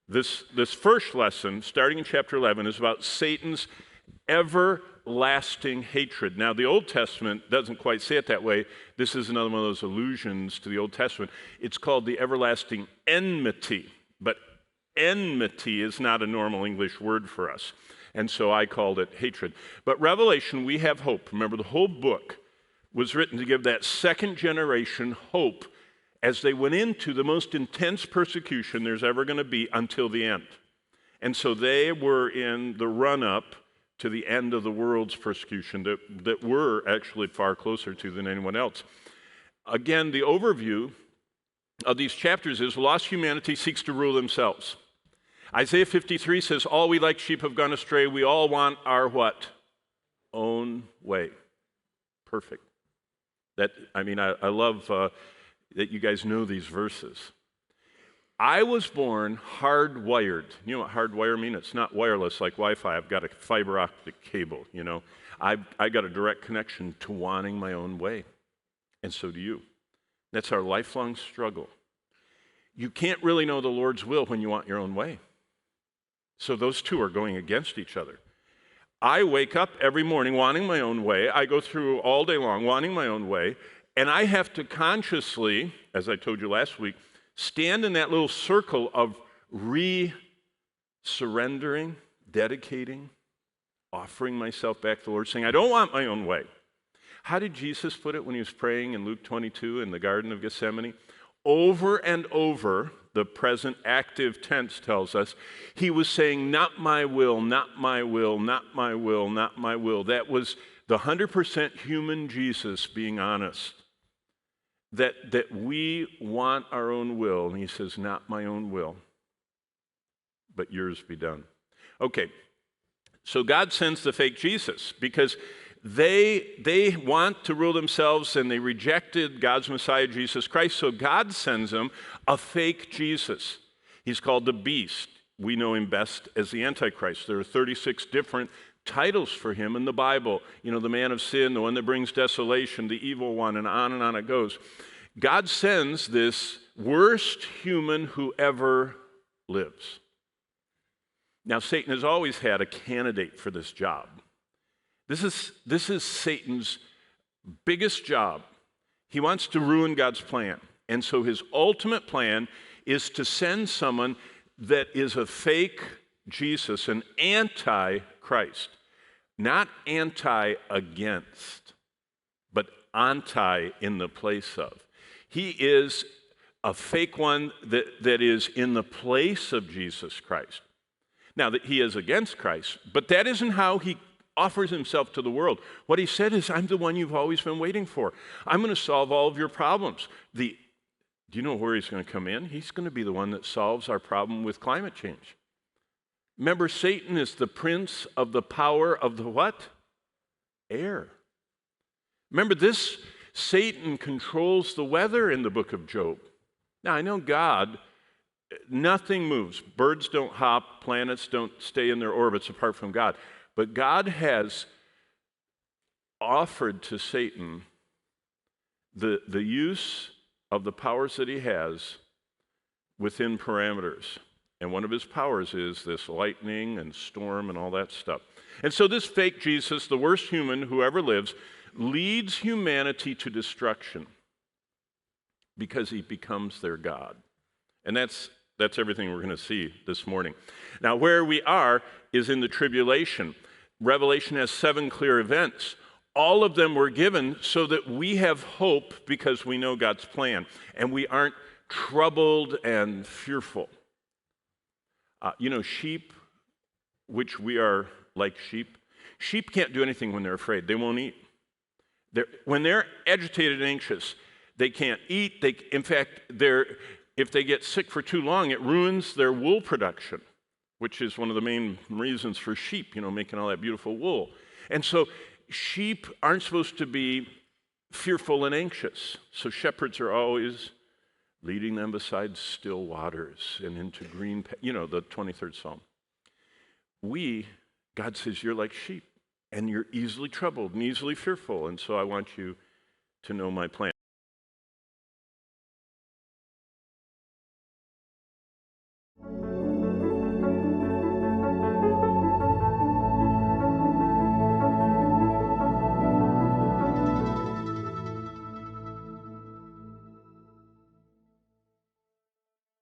This first lesson, starting in chapter 11, is about Satan's everlasting hatred. Now, the Old Testament doesn't quite say it that way. This is another one of those allusions to the Old Testament. It's called the everlasting enmity, but enmity is not a normal English word for us, and so I called it hatred. But Revelation, we have hope. Remember, the whole book was written to give that second generation hope as they went into the most intense persecution there's ever going to be until the end. And so they were in the run-up to the end of the world's persecution that we're actually far closer to than anyone else. Again, the overview of these chapters is lost humanity seeks to rule themselves. Isaiah 53 says, all we like sheep have gone astray. We all want our what? Own way. Perfect. I love that you guys know these verses. I was born hardwired. You know what hardwire means? It's not wireless like Wi-Fi. I've got a fiber optic cable, you know. I got a direct connection to wanting my own way. And so do you. That's our lifelong struggle. You can't really know the Lord's will when you want your own way. So those two are going against each other. I wake up every morning wanting my own way. I go through all day long wanting my own way. And I have to consciously, as I told you last week, stand in that little circle of surrendering, dedicating, offering myself back to the Lord, saying, I don't want my own way. How did Jesus put it when he was praying in Luke 22 in the Garden of Gethsemane? Over and over, the present active tense tells us, he was saying, not my will, not my will, not my will, not my will. That was the 100% human Jesus being honest. That we want our own will, and he says, not my own will, but yours be done. Okay, so God sends the fake Jesus because they want to rule themselves and they rejected God's Messiah, Jesus Christ, so God sends them a fake Jesus. He's called the beast. We know him best as the Antichrist. There are 36 different titles for him in the Bible. You know, the man of sin, the one that brings desolation, the evil one, and on it goes. God sends this worst human who ever lives. Now, Satan has always had a candidate for this job. This is Satan's biggest job. He wants to ruin God's plan. And so his ultimate plan is to send someone that is a fake Jesus, an anti-Christ. Not anti-against, but anti in the place of. He is a fake one that is in the place of Jesus Christ. Now, that he is against Christ, but that isn't how he offers himself to the world. What he said is, I'm the one you've always been waiting for. I'm going to solve all of your problems. Do you know where he's going to come in? He's going to be the one that solves our problem with climate change. Remember, Satan is the prince of the power of the what? Air. Remember, this Satan controls the weather in the book of Job. Now, I know God, nothing moves. Birds don't hop, planets don't stay in their orbits apart from God. But God has offered to Satan the use of the powers that he has within parameters. And one of his powers is this lightning and storm and all that stuff. And so this fake Jesus, the worst human who ever lives, leads humanity to destruction because he becomes their God. And that's everything we're going to see this morning. Now, where we are is in the tribulation. Revelation has 7 clear events. All of them were given so that we have hope because we know God's plan, and we aren't troubled and fearful. Sheep, which we are like sheep can't do anything when they're afraid. They won't eat. When they're agitated and anxious, they can't eat. In fact, if they get sick for too long, it ruins their wool production, which is one of the main reasons for sheep, making all that beautiful wool. And so sheep aren't supposed to be fearful and anxious. So shepherds are always leading them beside still waters and into green, the 23rd Psalm. God says, you're like sheep, and you're easily troubled and easily fearful, and so I want you to know my plan.